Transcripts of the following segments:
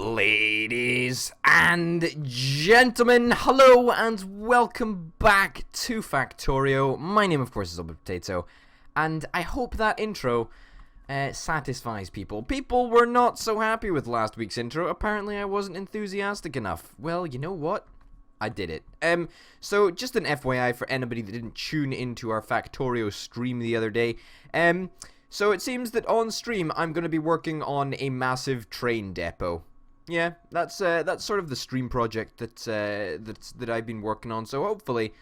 Ladies and gentlemen, hello and welcome back to Factorio. My name, of course, is Potato, and I hope that intro satisfies people. People were not so happy with last week's intro. Apparently, I wasn't enthusiastic enough. Well, you know what? I did it. So just an FYI for anybody that didn't tune into our Factorio stream the other day. So it seems that on stream I'm going to be working on a massive train depot. Yeah, that's sort of the stream project that I've been working on. So hopefully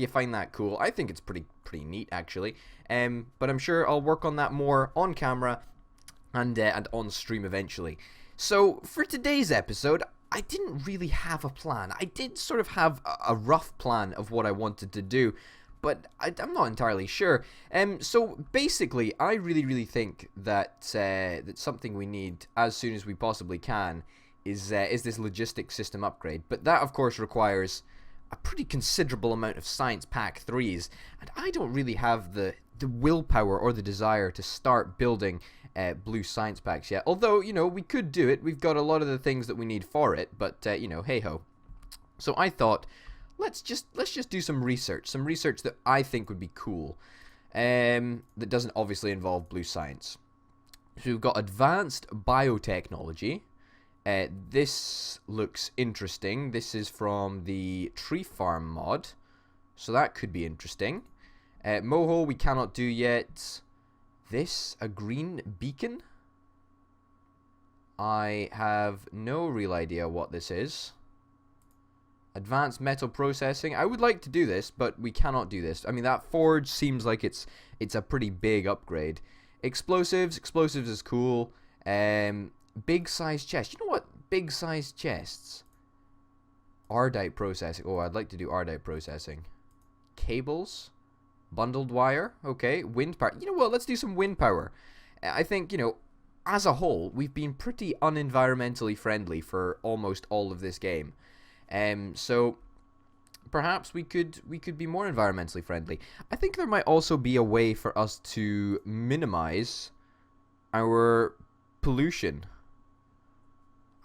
you find that cool. I think it's pretty neat actually. But I'm sure I'll work on that more on camera and on stream eventually. So for today's episode, I didn't really have a plan. I did sort of have a rough plan of what I wanted to do, but I'm not entirely sure. So basically, I really think that that something we need as soon as we possibly can is this logistics system upgrade. But that, of course, requires a pretty considerable amount of science pack 3s, and I don't really have the willpower or the desire to start building blue science packs yet. Although, you know, we could do it. We've got a lot of the things that we need for it, but you know, hey ho. So I thought, let's just do some research that I think would be cool, that doesn't obviously involve blue science. So we've got advanced biotechnology. This looks interesting. This is from the tree farm mod, so that could be interesting. Moho we cannot do yet. This, a green beacon? I have no real idea what this is. Advanced metal processing. I would like to do this, but we cannot do this. I mean, that forge seems like it's a pretty big upgrade. Explosives is cool. Big size chest. You know what? Big size chests. Ardite processing. Oh, I'd like to do ardite processing. Cables. Bundled wire. Okay. Wind power. You know what? Let's do some wind power. I think, you know, as a whole, we've been pretty unenvironmentally friendly for almost all of this game. So perhaps we could be more environmentally friendly. I think there might also be a way for us to minimize our pollution.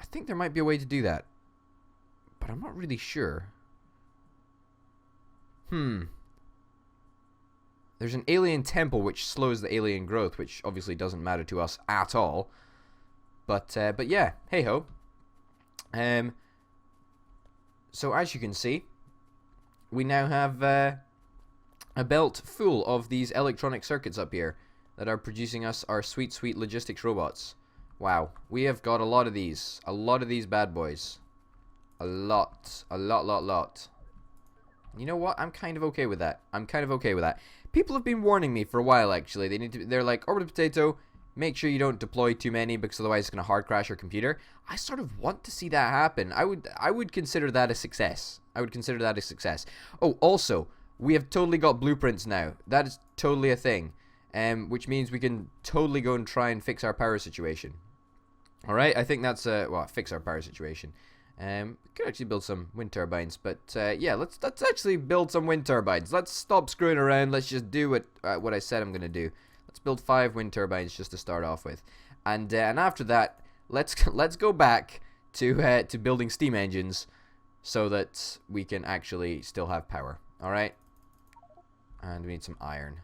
I think there might be a way to do that, but I'm not really sure. There's an alien temple which slows the alien growth, which obviously doesn't matter to us at all. But yeah, hey ho. So as you can see, we now have a belt full of these electronic circuits up here that are producing us our sweet logistics robots. Wow, we have got a lot of these bad boys. A lot. You know what? I'm kind of okay with that. People have been warning me for a while, actually. They're like, Orbital Potato, make sure you don't deploy too many because otherwise it's going to hard crash your computer. I sort of want to see that happen. I would consider that a success. Oh, also, we have totally got blueprints now. That is totally a thing. Which means we can totally go and try and fix our power situation. Alright, I think that's, fix our power situation. Could actually build some wind turbines, but yeah, let's actually build some wind turbines. Let's stop screwing around. Let's just do what I said I'm gonna do. Let's build 5 wind turbines just to start off with, and after that, let's go back to building steam engines, so that we can actually still have power. All right, and we need some iron.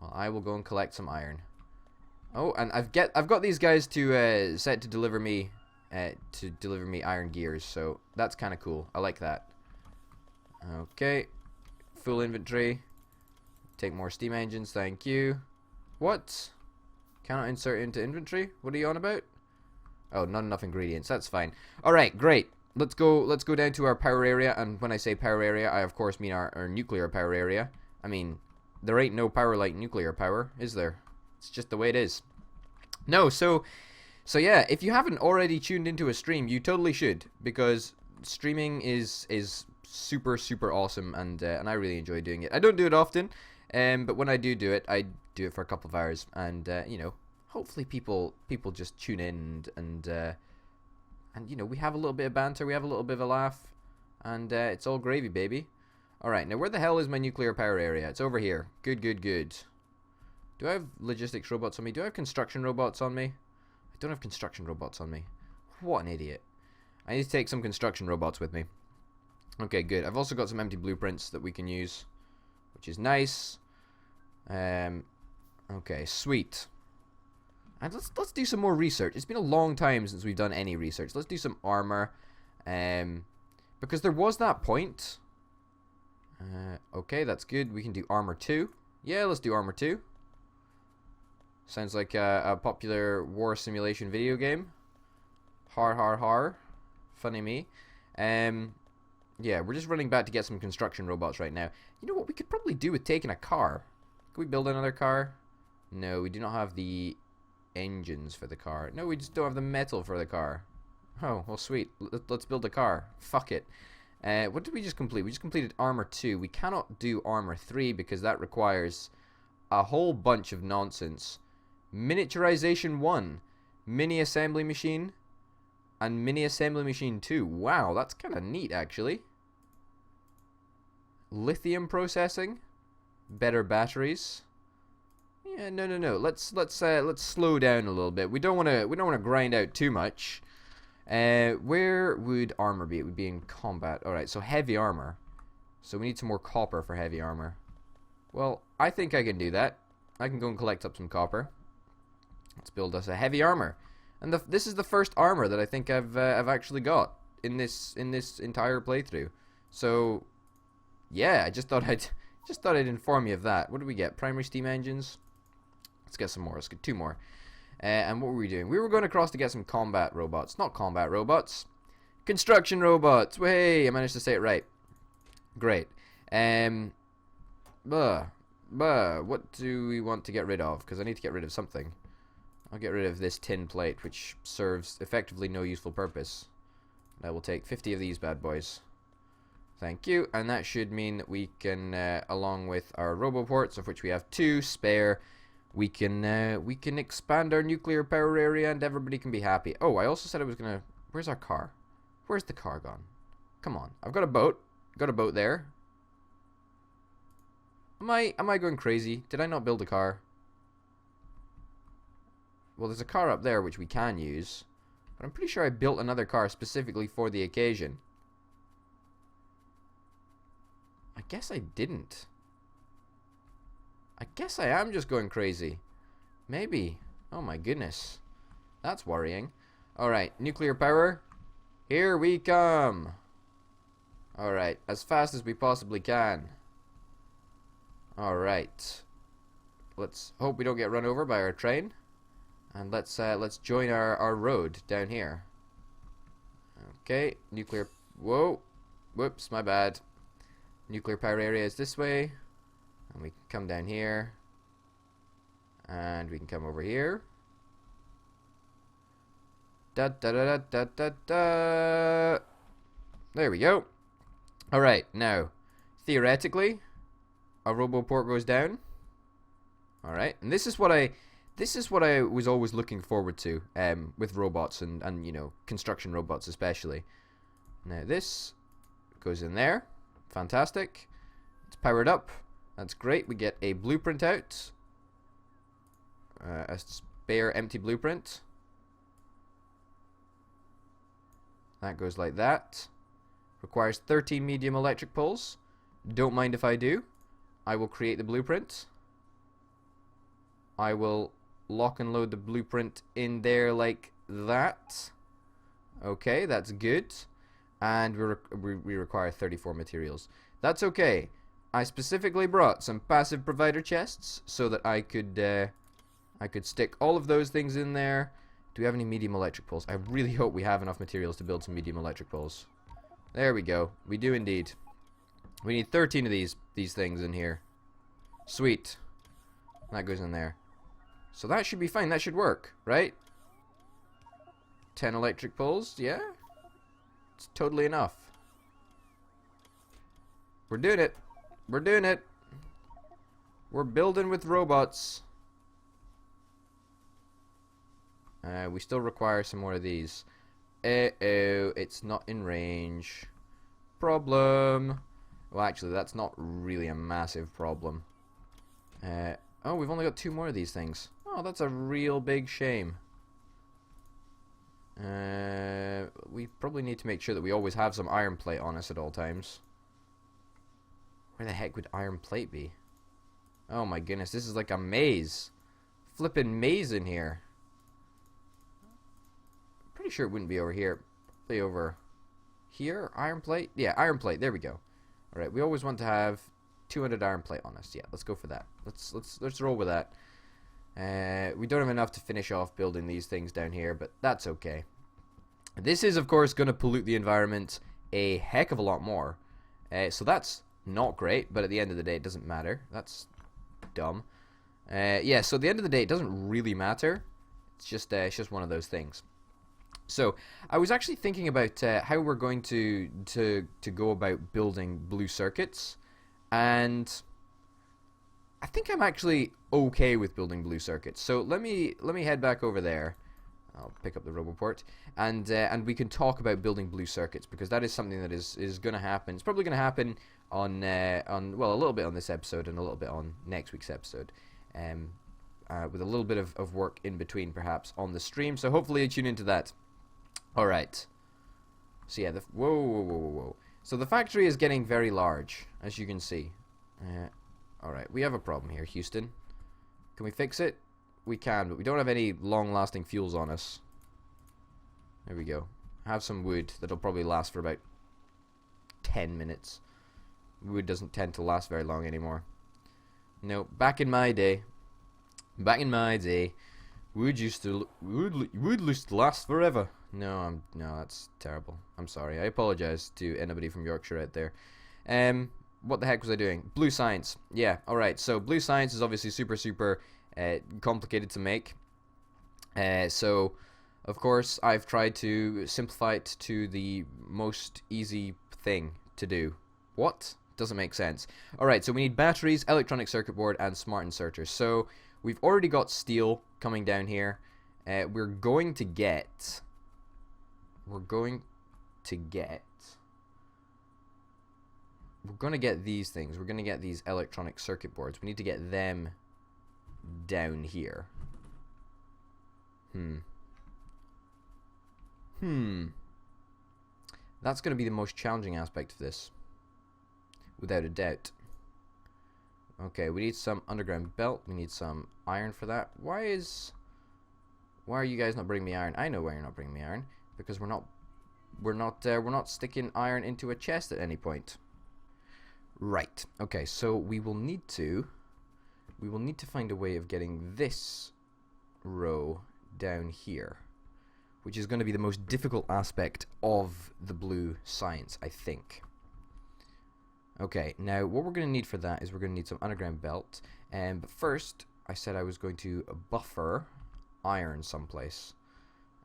Well, I will go and collect some iron. Oh, and I've got these guys to set to deliver me iron gears, so that's kind of cool. I like that. Okay, full inventory. Take more steam engines, thank you. What? Cannot insert into inventory? What are you on about? Oh, not enough ingredients. That's fine. All right, great. Let's go down to our power area, and when I say power area, I of course mean our nuclear power area. I mean, there ain't no power like nuclear power, is there? It's just the way it is. No, so yeah, if you haven't already tuned into a stream, you totally should, because streaming is super awesome, and I really enjoy doing it. I don't do it often, but when I do it, I do it for a couple of hours, and you know, hopefully people just tune in, and you know, we have a little bit of banter, we have a little bit of a laugh, and it's all gravy, baby. All right, now where the hell is my nuclear power area? It's over here. Good. Do I have logistics robots on me? Do I have construction robots on me? I don't have construction robots on me. What an idiot. I need to take some construction robots with me. Okay, good. I've also got some empty blueprints that we can use, which is nice. Okay, sweet. And let's do some more research. It's been a long time since we've done any research. Let's do some armor. Because there was that point. Okay, that's good. We can do armor 2. Yeah, let's do armor 2. Sounds like a popular war simulation video game. Har har har. Funny me. Yeah, we're just running back to get some construction robots right now. You know what we could probably do with taking a car? Can we build another car? No, we do not have the engines for the car. No, we just don't have the metal for the car. Oh, well, sweet. Let's build a car. Fuck it. What did we just complete? We just completed armor 2. We cannot do armor 3 because that requires a whole bunch of nonsense. Miniaturization 1. Mini assembly machine. And mini assembly machine 2. Wow, that's kind of neat, actually. Lithium processing. Better batteries. Yeah, no. Let's slow down a little bit. We don't want to grind out too much. Where would armor be? It would be in combat. All right, so heavy armor. So we need some more copper for heavy armor. Well, I think I can do that. I can go and collect up some copper. Let's build us a heavy armor. And this is the first armor that I think I've actually got in this entire playthrough. So yeah, I just thought I'd inform you of that. What do we get? Primary steam engines. Let's get some more. Let's get 2 more. And what were we doing? We were going across to get some combat robots. Not combat robots. Construction robots. Hey, I managed to say it right. Great. What do we want to get rid of? Because I need to get rid of something. I'll get rid of this tin plate, which serves effectively no useful purpose. I will take 50 of these bad boys. Thank you. And that should mean that we can, along with our roboports, of which we have 2 spare, we can expand our nuclear power area and everybody can be happy. Oh, I also said I was gonna... Where's our car? Where's the car gone? Come on. I've got a boat. Got a boat there. Am I going crazy? Did I not build a car? Well, there's a car up there which we can use. But I'm pretty sure I built another car specifically for the occasion. I guess I didn't. I guess I am just going crazy. Maybe. Oh my goodness. That's worrying. Alright, nuclear power. Here we come. Alright, as fast as we possibly can. Alright. Let's hope we don't get run over by our train. And let's join our road down here. Okay, nuclear... Whoa. Whoops, my bad. Nuclear power area is this way. And we can come down here. And we can come over here. Da da da da da da. There we go. Alright, now, theoretically, a roboport goes down. Alright, and this is what I was always looking forward to, with robots and you know, construction robots especially. Now this goes in there. Fantastic. It's powered up. That's great. We get a blueprint out. A spare empty blueprint. That goes like that. Requires 13 medium electric poles. Don't mind if I do. I will create the blueprint. I will lock and load the blueprint in there like that. Okay, that's good. And we require 34 materials. That's okay. I specifically brought some passive provider chests so that I could stick all of those things in there. Do we have any medium electric poles? I really hope we have enough materials to build some medium electric poles. There we go. We do indeed. We need 13 of these things in here. Sweet. That goes in there. So that should be fine. That should work, right? 10 electric poles, yeah? It's totally enough. We're doing it. We're doing it. We're building with robots. We still require some more of these. Uh-oh, it's not in range. Problem. Well, actually, that's not really a massive problem. Oh, we've only got 2 more of these things. Oh, that's a real big shame. We probably need to make sure that we always have some iron plate on us at all times. Where the heck would iron plate be? Oh my goodness, this is like a maze. Flippin' maze in here. Pretty sure it wouldn't be over here. Probably over here. Iron plate? Yeah, iron plate. There we go. Alright, we always want to have 200 iron plate on us. Yeah, let's go for that. Let's roll with that. We don't have enough to finish off building these things down here, but that's okay. This is, of course, going to pollute the environment a heck of a lot more. So that's not great, but at the end of the day, it doesn't matter. That's dumb. Yeah, so at the end of the day, it doesn't really matter. It's just one of those things. So I was actually thinking about how we're going to go about building blue circuits, and I think I'm actually okay with building blue circuits. So let me head back over there. I'll pick up the Roboport, and we can talk about building blue circuits, because that is something that is going to happen. It's probably going to happen on well, a little bit on this episode and a little bit on next week's episode, with a little bit of work in between perhaps on the stream. So hopefully you tune into that. All right. So yeah, whoa. So the factory is getting very large, as you can see. All right, we have a problem here, Houston. Can we fix it? We can, but we don't have any long-lasting fuels on us. There we go. Have some wood that'll probably last for about 10 minutes. Wood doesn't tend to last very long anymore. No, back in my day, wood used to last forever. No, that's terrible. I'm sorry. I apologize to anybody from Yorkshire out there. What the heck was I doing? Blue science. Yeah, alright. So blue science is obviously super complicated to make. So, of course, I've tried to simplify it to the most easy thing to do. What? Doesn't make sense. Alright, so we need batteries, electronic circuit board, and smart inserters. So, we've already got steel coming down here. We're going to get these things. We're going to get these electronic circuit boards. We need to get them down here. That's going to be the most challenging aspect of this, without a doubt. Okay, we need some underground belt. We need some iron for that. Why are you guys not bringing me iron? I know why you're not bringing me iron, because we're not sticking iron into a chest at any point. Right. Okay, so we will need to find a way of getting this row down here, which is going to be the most difficult aspect of the blue science, I think. Okay, now what we're going to need for that is we're going to need some underground belt. But first, I said I was going to buffer iron someplace.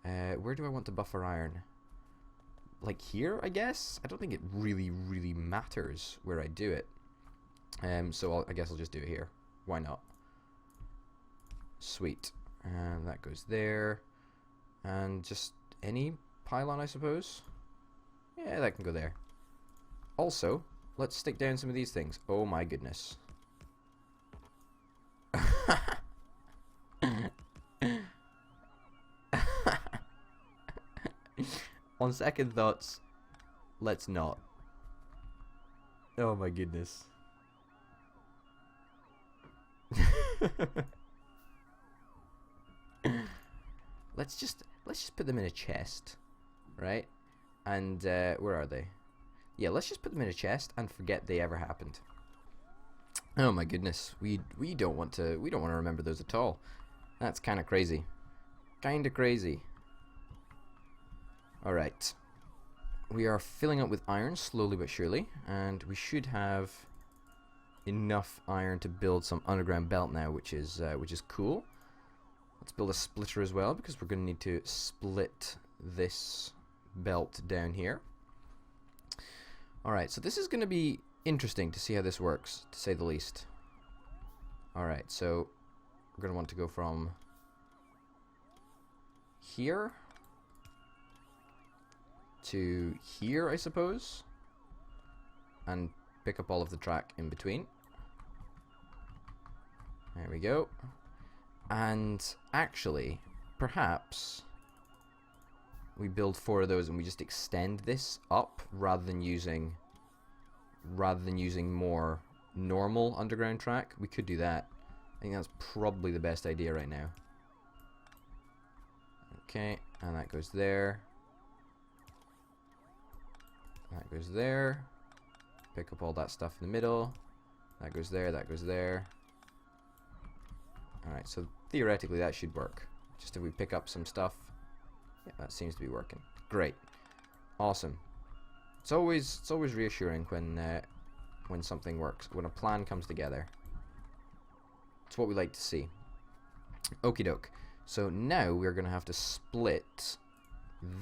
Where do I want to buffer iron? Like here, I guess? I don't think it really matters where I do it. So I guess I'll just do it here. Why not? Sweet. And that goes there. And just any pylon, I suppose? Yeah, that can go there. Also, let's stick down some of these things. Oh my goodness. On second thoughts, let's not. Oh my goodness. Let's just put them in a chest, right? And where are they? Yeah, let's just put them in a chest and forget they ever happened. Oh my goodness, we don't want to remember those at all. That's kind of crazy. Kind of crazy. All right. We are filling up with iron slowly but surely, and we should have enough iron to build some underground belt now, which is cool. Let's build a splitter as well, because we're going to need to split this belt down here. Alright, so this is going to be interesting to see how this works, to say the least. Alright, so we're going to want to go from here to here, I suppose, and pick up all of the track in between. There we go. And actually, perhaps we build 4 of those and we just extend this up rather than using more normal underground track. We could do that. I think that's probably the best idea right now. Okay, and that goes there. That goes there. Pick up all that stuff in the middle. That goes there, that goes there. Alright, so theoretically that should work. Just if we pick up some stuff. Yeah, that seems to be working. Great. Awesome. It's always reassuring when something works, when a plan comes together. It's what we like to see. Okie doke. So now we're going to have to split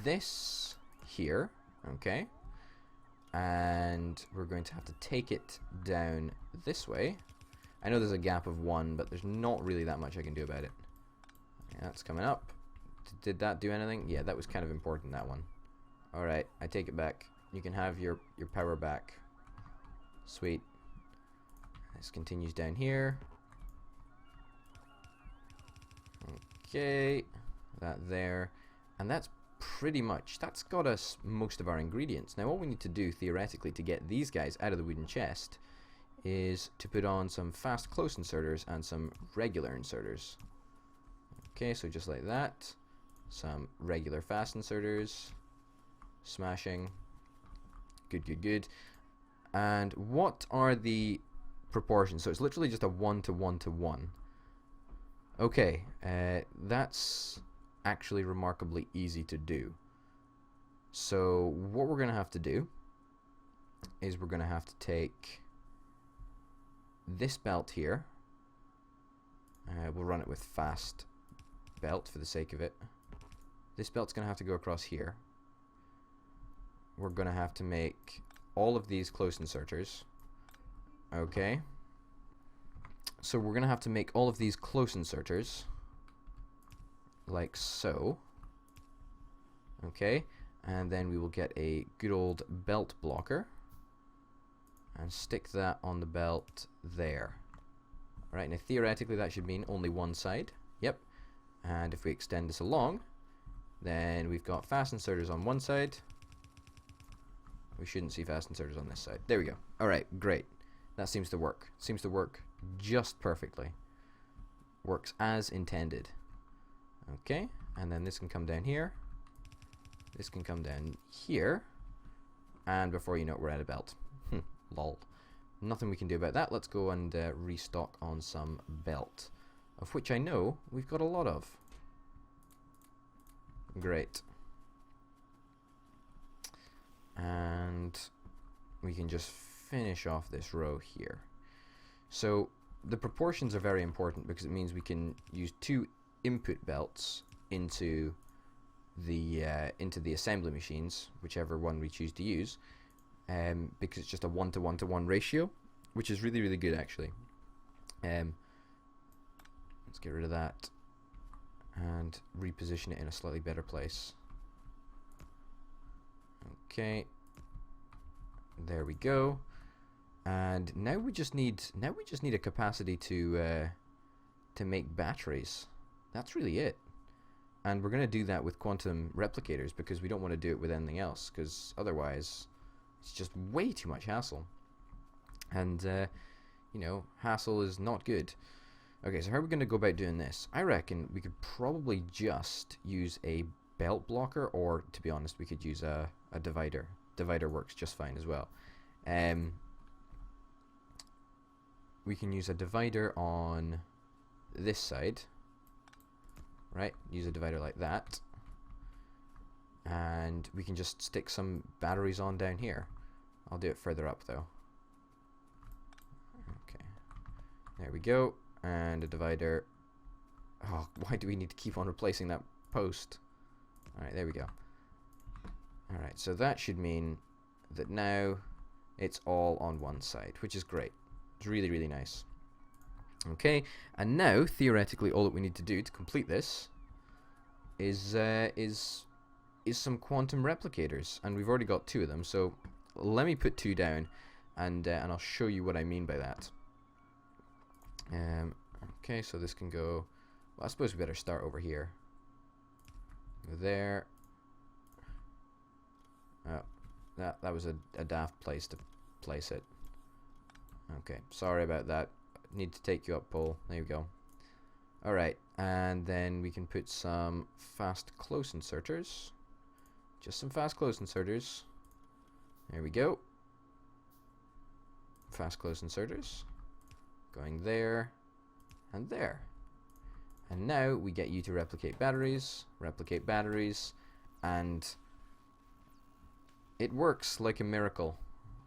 this here, okay? And we're going to have to take it down this way. I know there's a gap of 1, but there's not really that much I can do about it. Yeah, that's coming up. Did that do anything? Yeah, that was kind of important, that one. Alright, I take it back. You can have your power back. Sweet. This continues down here. Okay, that there. And that's pretty much, that's got us most of our ingredients. Now what we need to do, theoretically, to get these guys out of the wooden chest is to put on some fast close inserters and some regular inserters. Okay, so just like that. Some regular fast inserters. Smashing. Good, good, good. And what are the proportions? So it's literally just a 1 to 1 to 1. Okay, that's actually remarkably easy to do. So what we're going to have to do is we're going to have to take this belt here. We'll run it with fast belt for the sake of it. This belt's going to have to go across here. We're going to have to make all of these close inserters. Okay. So we're going to have to make all of these close inserters. Like so. Okay. And then we will get a good old belt blocker. And stick that on the belt there. Right, now theoretically that should mean only one side. Yep. And if we extend this along, then we've got fast inserters on one side. We shouldn't see fast inserters on this side. There we go. Alright, great. That seems to work. Seems to work just perfectly. Works as intended. Okay, and then this can come down here. This can come down here. And before you know it, we're out of belt. Lol. Nothing we can do about that. Let's go and restock on some belt, of which I know we've got a lot of. Great. And we can just finish off this row here. So the proportions are very important because it means we can use 2 input belts into the assembly machines, whichever one we choose to use, because it's just a 1 to 1 to 1 ratio, which is really, really good actually. Let's get rid of that and reposition it in a slightly better place. Okay, there we go. And now we just need a capacity to make batteries. That's really it. And we're going to do that with quantum replicators because we don't want to do it with anything else, because otherwise it's just way too much hassle. And you know, hassle is not good. Okay, so how are we going to go about doing this? I reckon we could probably just use a belt blocker, or to be honest, we could use a divider. Divider works just fine as well. We can use a divider on this side, right? Use a divider like that, and we can just stick some batteries on down here. I'll do it further up though. Okay, there we go. And a divider. Oh, why do we need to keep on replacing that post? Alright, there we go. Alright, so that should mean that now it's all on one side, which is great. It's really, really nice. Okay, and now, theoretically, all that we need to do to complete this is some quantum replicators. And we've already got 2 of them, so let me put 2 down, and I'll show you what I mean by that. Okay, so this can go. Well, I suppose we better start over here. Go there. That was a daft place to place it. Okay, sorry about that. Need to take you up, pole. There you go. Alright, and then we can put some fast close inserters. Just some fast close inserters. There we go. Fast close inserters. Going there and there. And now we get you to replicate batteries, and it works like a miracle.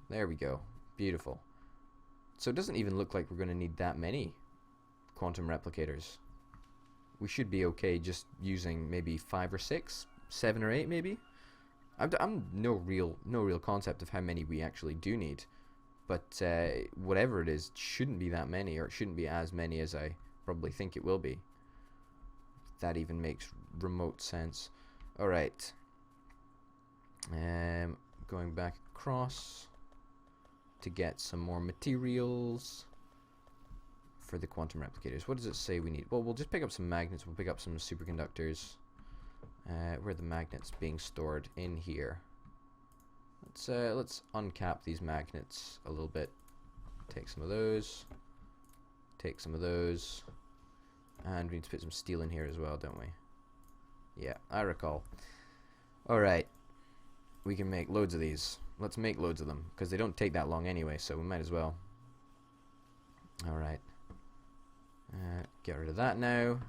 There we go. Beautiful. So it doesn't even look like we're going to need that many quantum replicators. We should be okay just using maybe 5 or 6, 7 or 8 maybe. I'm no real concept of how many we actually do need, but whatever it is, it shouldn't be that many, or it shouldn't be as many as I probably think it will be. If that even makes remote sense. All right. Going back across to get some more materials for the quantum replicators. What does it say we need? Well, we'll just pick up some magnets. We'll pick up some superconductors. Where are the magnets being stored? In here. Let's uncap these magnets a little bit. Take some of those. Take some of those. And we need to put some steel in here as well, don't we? Yeah, I recall. Alright. We can make loads of these. Let's make loads of them, because they don't take that long anyway, so we might as well. Alright. Get rid of that now.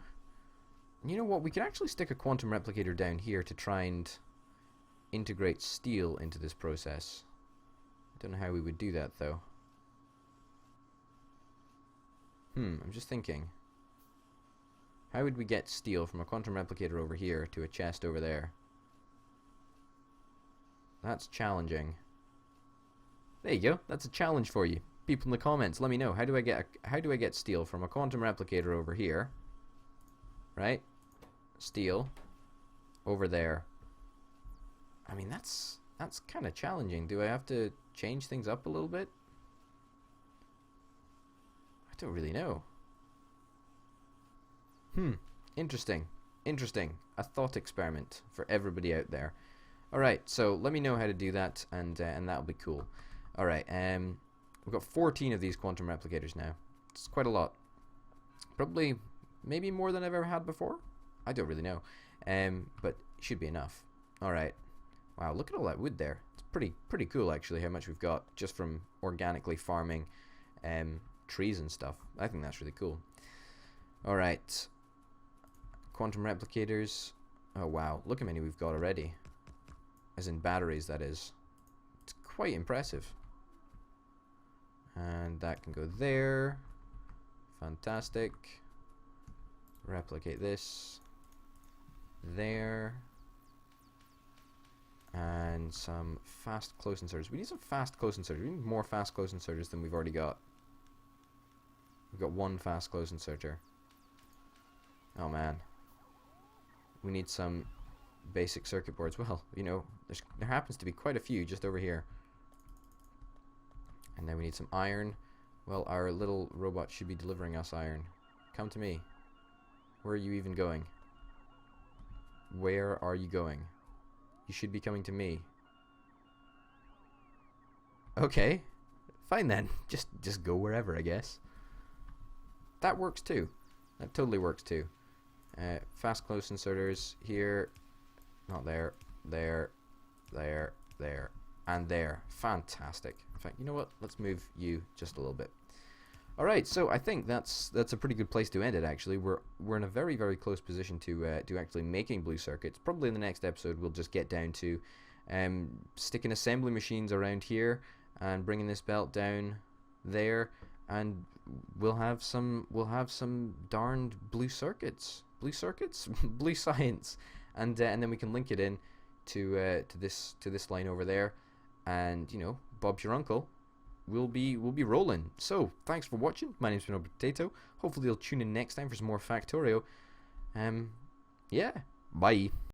You know what? We could actually stick a quantum replicator down here to try and integrate steel into this process. I don't know how we would do that, though. I'm just thinking. How would we get steel from a quantum replicator over here to a chest over there? That's challenging. There you go. That's a challenge for you. People in the comments, let me know. How do I get steel from a quantum replicator over here? Right? Steel over there. I mean, that's kind of challenging. Do I have to change things up a little bit? I don't really know. Interesting. Interesting. A thought experiment for everybody out there. Alright, so let me know how to do that, and that'll be cool. Alright, we've got 14 of these quantum replicators now. It's quite a lot. Probably, maybe more than I've ever had before? I don't really know. But it should be enough. Alright. Wow, look at all that wood there. It's pretty cool, actually, how much we've got just from organically farming trees and stuff. I think that's really cool. Alright. Quantum replicators. Oh, wow. Look how many we've got already. As in batteries, that is. It's quite impressive. And that can go there. Fantastic. Replicate this. There. And some fast close inserters. We need some fast close inserters. We need more fast close inserters than we've already got. We've got one fast close inserter. Oh man. We need some basic circuit boards. Well, you know, there happens to be quite a few just over here. And then we need some iron. Well, our little robot should be delivering us iron. Come to me. Where are you even going? Where are you going? You should be coming to me. Okay. Fine then. Just go wherever, I guess. That works too. That totally works too. Fast close inserters here. Not there. There. There. There. And there. Fantastic. In fact, you know what? Let's move you just a little bit. Alright, so I think that's a pretty good place to end it, actually. We're in a very, very close position to actually making blue circuits. Probably in the next episode we'll just get down to sticking assembly machines around here and bringing this belt down there, and we'll have some darned blue circuits. Blue circuits? Blue science. And then we can link it in to this line over there, and you know, Bob's your uncle. We'll be rolling. So thanks for watching. My name's been Potato. Hopefully you'll tune in next time for some more Factorio. Yeah. Bye.